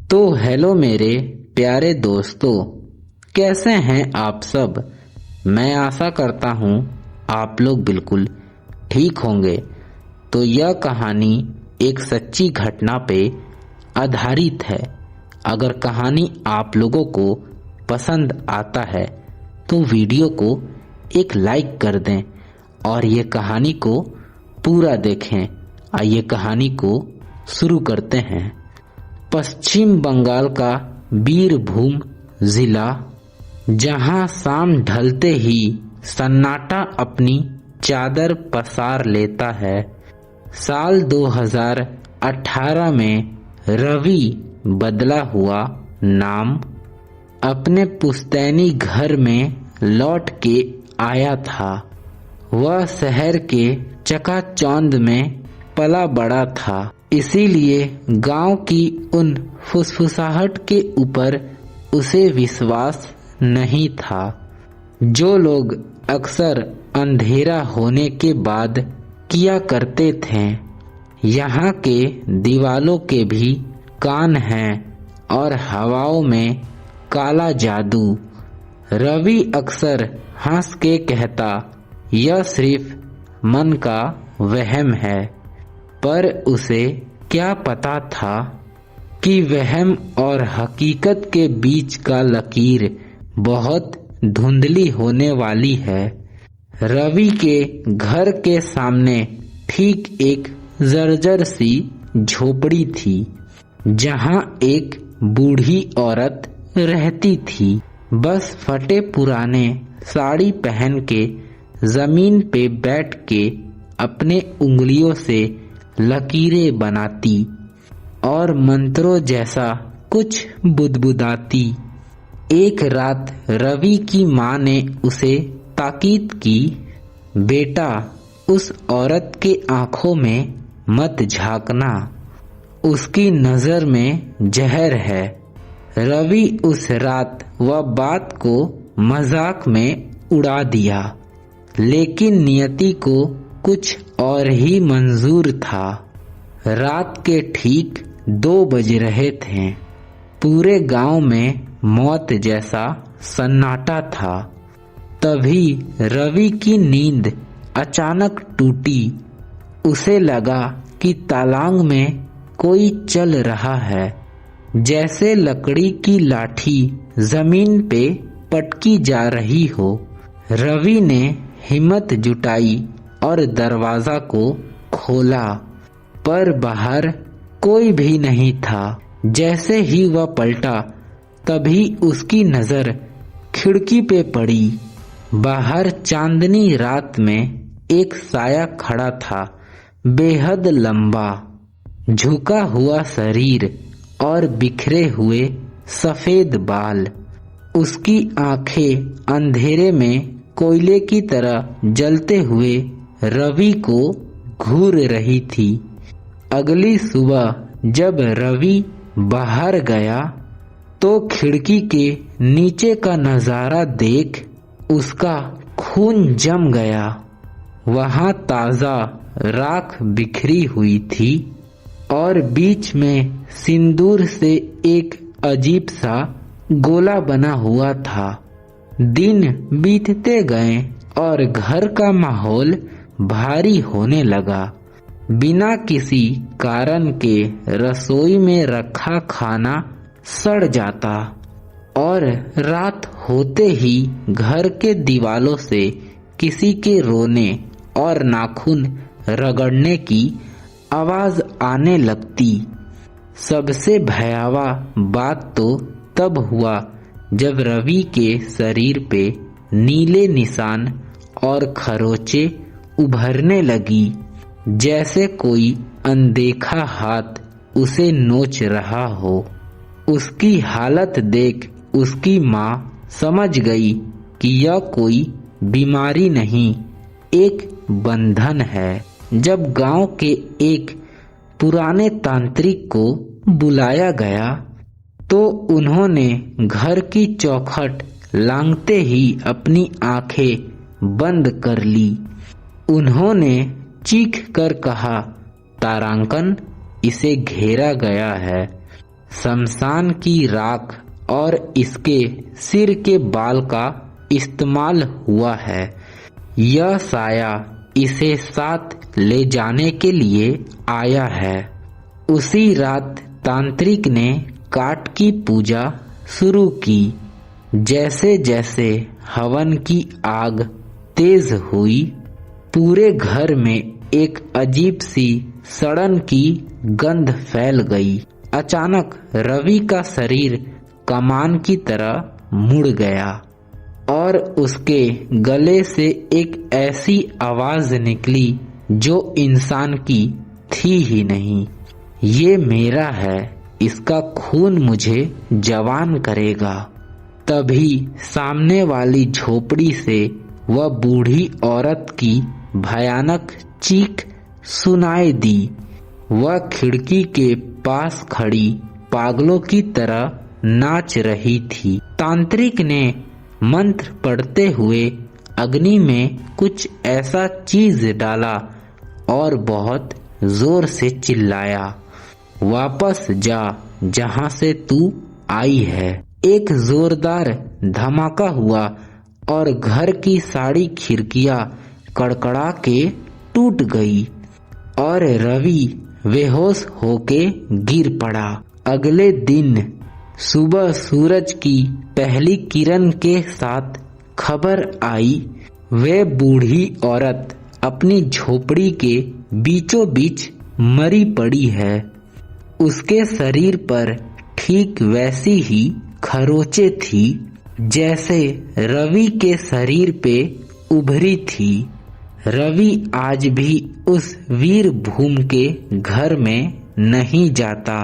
तो हेलो मेरे प्यारे दोस्तों, कैसे हैं आप सब। मैं आशा करता हूँ आप लोग बिल्कुल ठीक होंगे। तो यह कहानी एक सच्ची घटना पे आधारित है। अगर कहानी आप लोगों को पसंद आता है तो वीडियो को एक लाइक कर दें और ये कहानी को पूरा देखें। आइए कहानी को शुरू करते हैं। पश्चिम बंगाल का बीरभूम जिला, जहां शाम ढलते ही सन्नाटा अपनी चादर पसार लेता है। साल 2018 में रवि बदला हुआ नाम अपने पुश्तैनी घर में लौट के आया था। वह शहर के चकाचौंध में पला बड़ा था, इसीलिए गांव की उन फुसफुसाहट के ऊपर उसे विश्वास नहीं था जो लोग अक्सर अंधेरा होने के बाद किया करते थे। यहाँ के दीवालों के भी कान हैं और हवाओं में काला जादू। रवि अक्सर हंस के कहता, यह सिर्फ मन का वहम है, पर उसे क्या पता था कि वहम और हकीकत के बीच का लकीर बहुत धुंधली होने वाली है। रवि के घर के सामने ठीक एक जर्जर सी झोपड़ी थी, जहां एक बूढ़ी औरत रहती थी। बस फटे पुराने साड़ी पहन के जमीन पे बैठ के अपने उंगलियों से लकीरें बनाती और मंत्रों जैसा कुछ बुदबुदाती। एक रात रवि की माँ ने उसे ताकीद की, बेटा उस औरत के आंखों में मत झांकना, उसकी नजर में जहर है। रवि उस रात वह बात को मजाक में उड़ा दिया, लेकिन नियति को कुछ और ही मंजूर था। रात के ठीक 2 बज रहे थे। पूरे गांव में मौत जैसा सन्नाटा था। तभी रवि की नींद अचानक टूटी। उसे लगा कि तालांग में कोई चल रहा है, जैसे लकड़ी की लाठी जमीन पे पटकी जा रही हो। रवि ने हिम्मत जुटाई और दरवाजा को खोला, पर बाहर कोई भी नहीं था। जैसे ही वह पलटा, तभी उसकी नजर खिड़की पे पड़ी। बाहर चांदनी रात में एक साया खड़ा था, बेहद लंबा, झुका हुआ शरीर और बिखरे हुए सफेद बाल। उसकी आंखें अंधेरे में कोयले की तरह जलते हुए रवि को घूर रही थी। अगली सुबह जब रवि बाहर गया तो खिड़की के नीचे का नजारा देख उसका खून जम गया। वहां ताजा राख बिखरी हुई थी और बीच में सिंदूर से एक अजीब सा गोला बना हुआ था। दिन बीतते गए और घर का माहौल भारी होने लगा। बिना किसी कारण के रसोई में रखा खाना सड़ जाता और रात होते ही घर के दीवालों से किसी के रोने और नाखून रगड़ने की आवाज आने लगती। सबसे भयावह बात तो तब हुआ जब रवि के शरीर पे नीले निशान और खरोंचे उभरने लगी, जैसे कोई अनदेखा हाथ उसे नोच रहा हो। उसकी हालत देख उसकी माँ समझ गई कि यह कोई बीमारी नहीं, एक बंधन है। जब गांव के एक पुराने तांत्रिक को बुलाया गया तो उन्होंने घर की चौखट लांघते ही अपनी आंखें बंद कर ली। उन्होंने चीख कर कहा, तारांकन, इसे घेरा गया है। शमशान की राख और इसके सिर के बाल का इस्तेमाल हुआ है। यह साया इसे साथ ले जाने के लिए आया है। उसी रात तांत्रिक ने काठ की पूजा शुरू की। जैसे जैसे हवन की आग तेज हुई, पूरे घर में एक अजीब सी सड़न की गंध फैल गई। अचानक रवि का शरीर कमान की तरह मुड़ गया और उसके गले से एक ऐसी आवाज निकली जो इंसान की थी ही नहीं। ये मेरा है, इसका खून मुझे जवान करेगा। तभी सामने वाली झोपड़ी से वह बूढ़ी औरत की भयानक चीख सुनाई दी। वह खिड़की के पास खड़ी पागलों की तरह नाच रही थी। तांत्रिक ने मंत्र पढ़ते हुए अग्नि में कुछ ऐसा चीज डाला और बहुत जोर से चिल्लाया, वापस जा जहां से तू आई है। एक जोरदार धमाका हुआ और घर की सारी खिड़कियां कड़कड़ा के टूट गई और रवि बेहोश होके गिर पड़ा। अगले दिन सुबह सूरज की पहली किरण के साथ खबर आई, वे बूढ़ी औरत अपनी झोपड़ी के बीचों बीच मरी पड़ी है। उसके शरीर पर ठीक वैसी ही खरोंचें थी जैसे रवि के शरीर पे उभरी थी। रवि आज भी उस वीर भूम के घर में नहीं जाता।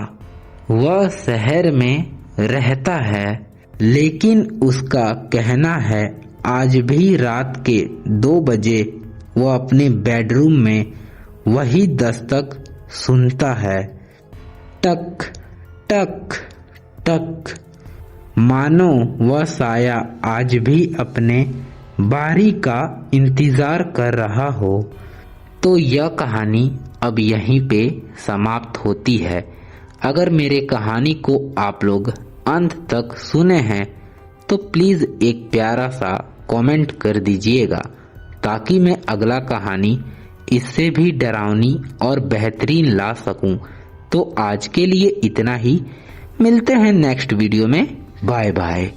वह शहर में रहता है, लेकिन उसका कहना है आज भी रात के 2 बजे वह अपने बेडरूम में वही दस्तक सुनता है, टक टक टक, मानो वह साया आज भी अपने बारी का इंतजार कर रहा हो। तो यह कहानी अब यहीं पे समाप्त होती है। अगर मेरे कहानी को आप लोग अंत तक सुने हैं तो प्लीज एक प्यारा सा कमेंट कर दीजिएगा, ताकि मैं अगला कहानी इससे भी डरावनी और बेहतरीन ला सकूं। तो आज के लिए इतना ही, मिलते हैं नेक्स्ट वीडियो में। Bye bye.